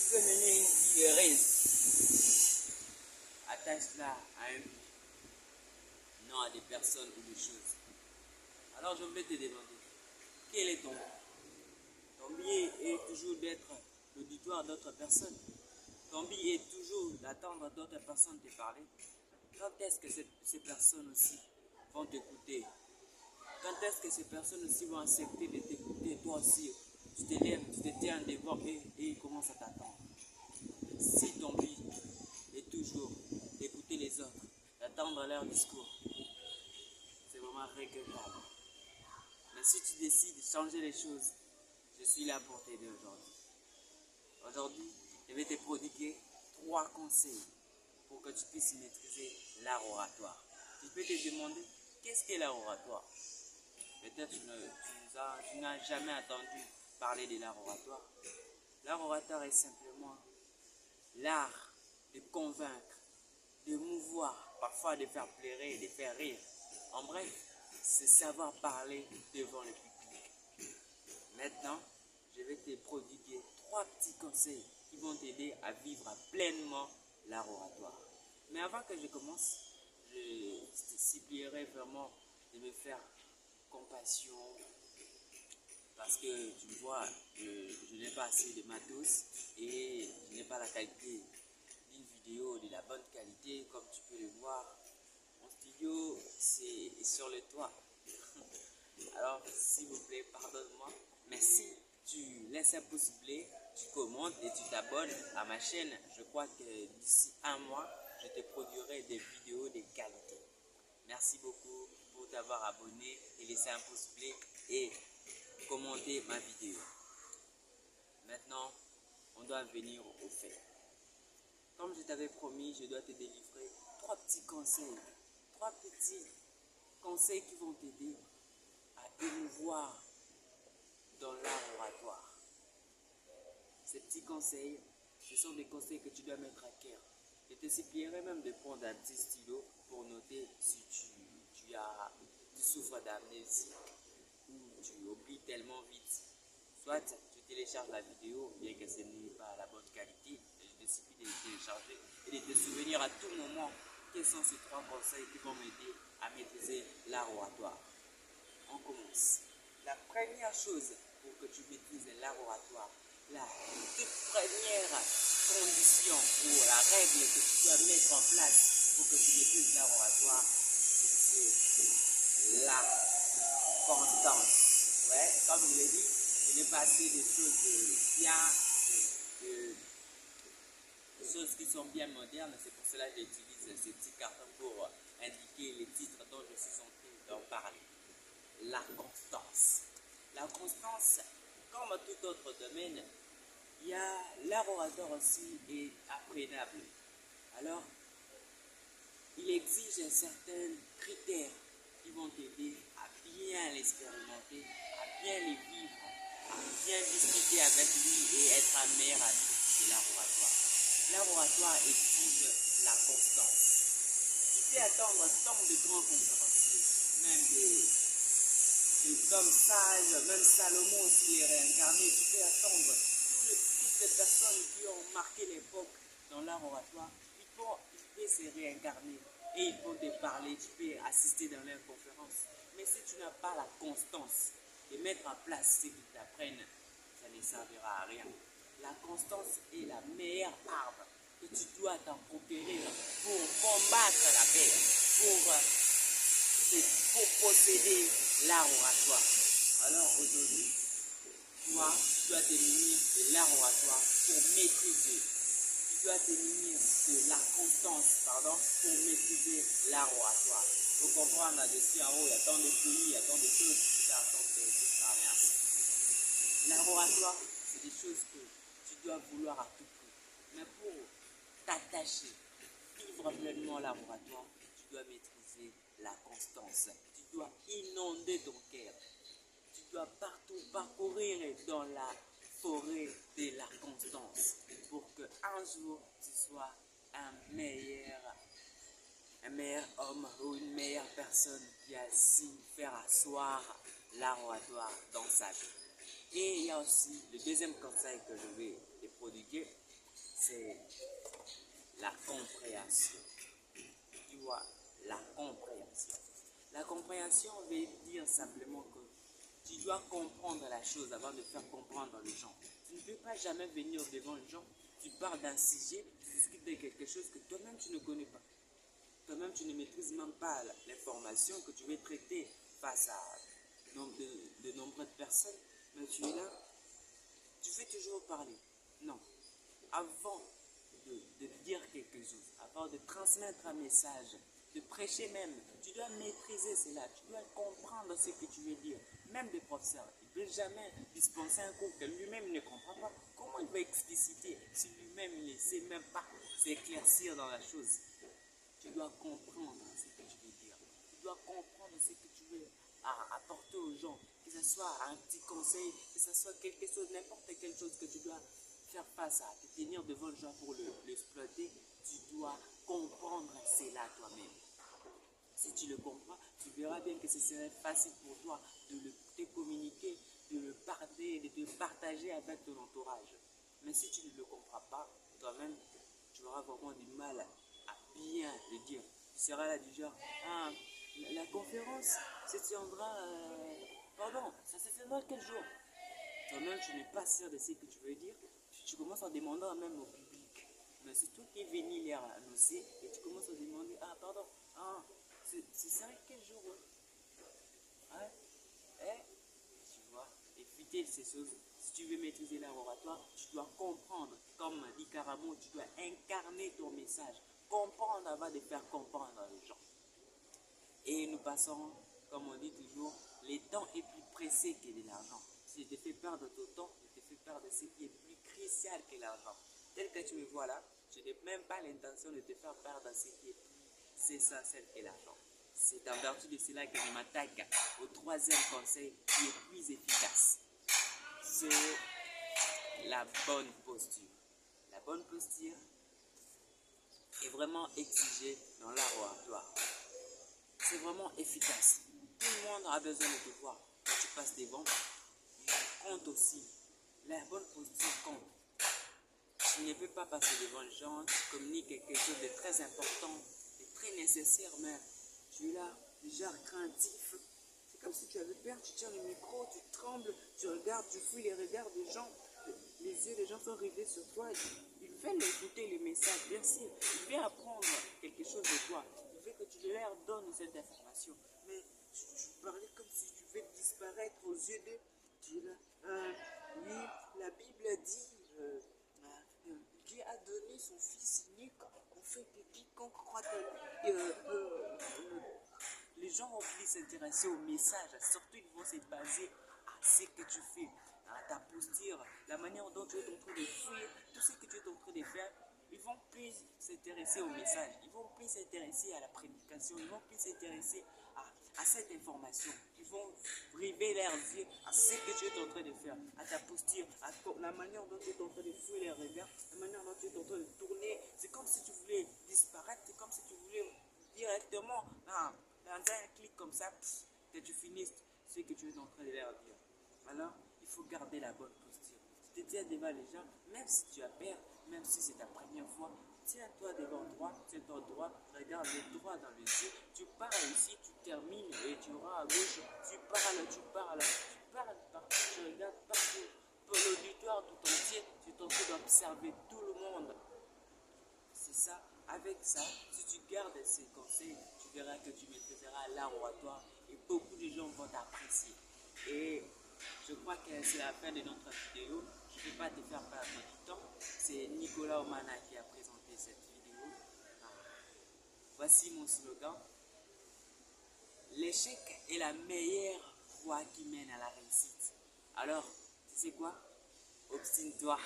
veux mener une vie heureuse, attache-la à un but, non à des personnes ou des choses. Alors je vais te demander, quel est ton but? Ton but est toujours d'être l'auditoire d'autres personnes. Ton but est toujours d'attendre d'autres personnes te parler. Quand est-ce que ces personnes aussi vont t'écouter? Quand est-ce que ces personnes aussi vont accepter de t'écouter? Toi aussi, tu te lèves, tu te tiens devant eux et ils commencent à t'attendre. Si ton but est toujours d'écouter les autres, d'attendre leur discours, c'est vraiment regrettable. Mais si tu décides de changer les choses, je suis là pour t'aider aujourd'hui. Aujourd'hui, je vais te prodiguer 3 conseils pour que tu puisses maîtriser l'art oratoire. Tu peux te demander, qu'est-ce qu'est l'art oratoire? Peut-être tu n'as jamais entendu parler de l'art oratoire. L'art oratoire est simplement l'art de convaincre, de mouvoir, parfois de faire pleurer, de faire rire. En bref, c'est savoir parler devant le public. Maintenant, je vais te prodiguer 3 petits conseils qui vont t'aider à vivre pleinement l'art oratoire. Mais avant que je commence, je te supplierai vraiment de me faire compassion parce que tu vois, je n'ai pas assez de matos et je n'ai pas la qualité d'une vidéo de la bonne qualité comme tu peux le voir. Mon studio c'est sur le toit. Alors s'il vous plaît, pardonne-moi. Mais si tu laisses un pouce bleu, tu commentes et tu t'abonnes à ma chaîne, je crois que d'ici un mois, je te produirai des vidéos de qualité. Merci beaucoup pour t'avoir abonné et laissé un pouce bleu et commenter ma vidéo. Maintenant, on doit venir au fait. Comme je t'avais promis, je dois te délivrer 3 petits conseils. 3 petits conseils qui vont t'aider à émouvoir dans l'art oratoire. Ces petits conseils, ce sont des conseils que tu dois mettre à cœur. Je te supplierai même de prendre un petit stylo pour noter si tu souffres d'amnésie ou tu oublies tellement vite. Soit tu télécharges la vidéo, bien que ce n'est pas à la bonne qualité, je te supplie de le télécharger et de te souvenir à tout moment quels sont ces 3 conseils qui vont m'aider à maîtriser l'art oratoire. On commence. La première chose pour que tu maîtrises l'art oratoire, la toute première condition ou la règle que tu dois mettre en place pour que tu maîtrises l'art oratoire, c'est la constance. Ouais, comme je l'ai dit, je n'ai pas assez de choses bien, de choses qui sont bien modernes. C'est pour cela que j'utilise ces petits cartons pour indiquer les titres dont je suis en train d'en parler. La constance. La constance, comme à tout autre domaine, il y a l'art oratoire aussi est apprenable. Alors, il exige certains critères qui vont t'aider à bien l'expérimenter, à bien les vivre, à bien discuter avec lui et être un meilleur ami de l'art oratoire. L'art oratoire exige la constance. Tu peux attendre tant de grands conférenciers, même des hommes sages, même Salomon s'il est réincarné, tu peux attendre toutes les personnes qui ont marqué l'époque dans l'art oratoire, ils peuvent se réincarner et ils vont te parler, tu peux assister dans leurs conférences. Mais si tu n'as pas la constance de mettre en place ce qu'ils t'apprennent, ça ne servira à rien. La constance est la meilleure arme que tu dois t'en procurer pour combattre la paix, pour posséder l'art oratoire. Alors aujourd'hui, toi, tu dois te munir de l'art oratoire pour maîtriser. Tu dois te munir de la constance, pour maîtriser l'art oratoire. Il faut comprendre là-dessus en haut, il y a tant de pays, il y a tant de choses qui t'arrêtent. L'art oratoire, c'est des choses que tu dois vouloir à tout prix. Mais pour t'attacher, vivre pleinement l'art oratoire, tu dois maîtriser la constance. Tu dois inonder ton cœur. Tu dois partout parcourir dans la forêt de la constance pour qu'un jour tu sois un meilleur homme ou une meilleure personne qui a su faire asseoir l'art oratoire dans sa vie. Et il y a aussi le deuxième conseil que je vais te prodiguer, c'est la compréhension. Tu vois, la compréhension. La compréhension veut dire simplement que tu dois comprendre la chose avant de faire comprendre les gens. Tu ne peux pas jamais venir devant les gens, tu parles d'un sujet, tu discutes de quelque chose que toi-même tu ne connais pas. Toi-même tu ne maîtrises même pas l'information que tu veux traiter face à de nombreuses personnes. Mais tu es là, tu veux toujours parler. Non. Avant de dire quelque chose, avant de transmettre un message, de prêcher même, tu dois maîtriser cela, tu dois comprendre ce que tu veux dire. Même des professeurs, il ne peut jamais dispenser un cours que lui-même ne comprend pas. Comment il va expliciter si lui-même ne sait même pas s'éclaircir dans la chose? Tu dois comprendre ce que tu veux dire. Tu dois comprendre ce que tu veux apporter aux gens, que ce soit un petit conseil, que ce soit quelque chose, n'importe quelle chose que tu dois faire face à, te tenir devant le gens pour l'exploiter, tu dois comprendre cela toi-même. Si tu le comprends, tu verras bien que ce serait facile pour toi de te communiquer, de te partager avec ton entourage. Mais si tu ne le comprends pas, toi-même, tu auras vraiment du mal à bien le dire. Tu seras là du genre, ah, la conférence se tiendra, pardon, ça se tiendra quel jour? Toi-même, tu n'es pas sûr de ce que tu veux dire. Tu commences en demandant même au public. Mais c'est toi qui es venu les annoncer et tu commences à demander, ah, pardon, ah, c'est ça quel jour? Hein? Eh? Tu vois, éviter ces choses. Si tu veux maîtriser l'art oratoire, tu dois comprendre. Comme dit Caramo, tu dois incarner ton message. Comprendre avant de faire comprendre les gens. Et nous passons, comme on dit toujours, le temps est plus pressé que de l'argent. Si je te fais perdre ton temps, je te fais perdre ce qui est plus crucial que l'argent. Tel que tu me vois là, je n'ai même pas l'intention de te faire perdre ce qui est plus essentiel que l'argent. C'est en vertu de cela que je m'attaque au troisième conseil qui est plus efficace. C'est la bonne posture. La bonne posture est vraiment exigée dans l'art oratoire. C'est vraiment efficace. Tout le monde a besoin de te voir. Quand tu passes devant, il compte aussi. La bonne posture compte. Tu ne peux pas passer devant les gens, tu communiques quelque chose de très important, de très nécessaire même. Tu es là, déjà craintif. C'est comme si tu avais peur, tu tiens le micro, tu trembles, tu regardes, tu fouilles les regards des gens. Les yeux des gens sont rivés sur toi. Ils veulent écouter le message, bien sûr. Ils veulent apprendre quelque chose de toi. Ils veulent que tu leur donnes cette information. Mais tu parlais comme si tu veux disparaître aux yeux d'eux. Tu es là. Oui, la Bible dit, Dieu a donné son Fils unique, en fait que quiconque croit en les gens vont plus s'intéresser au message, surtout ils vont se baser à ce que tu fais, à ta posture, la manière dont tu es en train de fouiller, tout ce que tu es en train de faire. Ils vont plus s'intéresser au message, ils vont plus s'intéresser à la prédication, ils vont plus s'intéresser à cette information. Ils vont river leurs yeux à ce que tu es en train de faire, à ta posture, à la manière dont tu es en train de fouiller les regards, la manière dont tu es en train de tourner. C'est comme si tu voulais disparaître, c'est comme si tu voulais directement, dans un clic comme ça, que tu finisses ce que tu es en train de leur dire. Alors, il faut garder la bonne posture. Tu te tiens devant les gens, même si tu as peur, même si c'est ta première fois, tiens-toi devant droit, tiens-toi droit, regarde-le droit dans les yeux. Tu parles ici, tu termines et tu auras à gauche. Tu parles partout, tu regardes partout. Pour l'auditoire tout entier, tu es en train d'observer tout le monde. C'est ça. Avec ça, si tu gardes ces conseils, tu verras que tu maîtriseras l'art oratoire et beaucoup de gens vont t'apprécier. Et je crois que c'est la fin de notre vidéo. Je ne vais pas te faire perdre du temps. C'est Nicolas Omana qui a présenté cette vidéo. Voici mon slogan. L'échec est la meilleure voie qui mène à la réussite. Alors, tu sais quoi? Obstine-toi.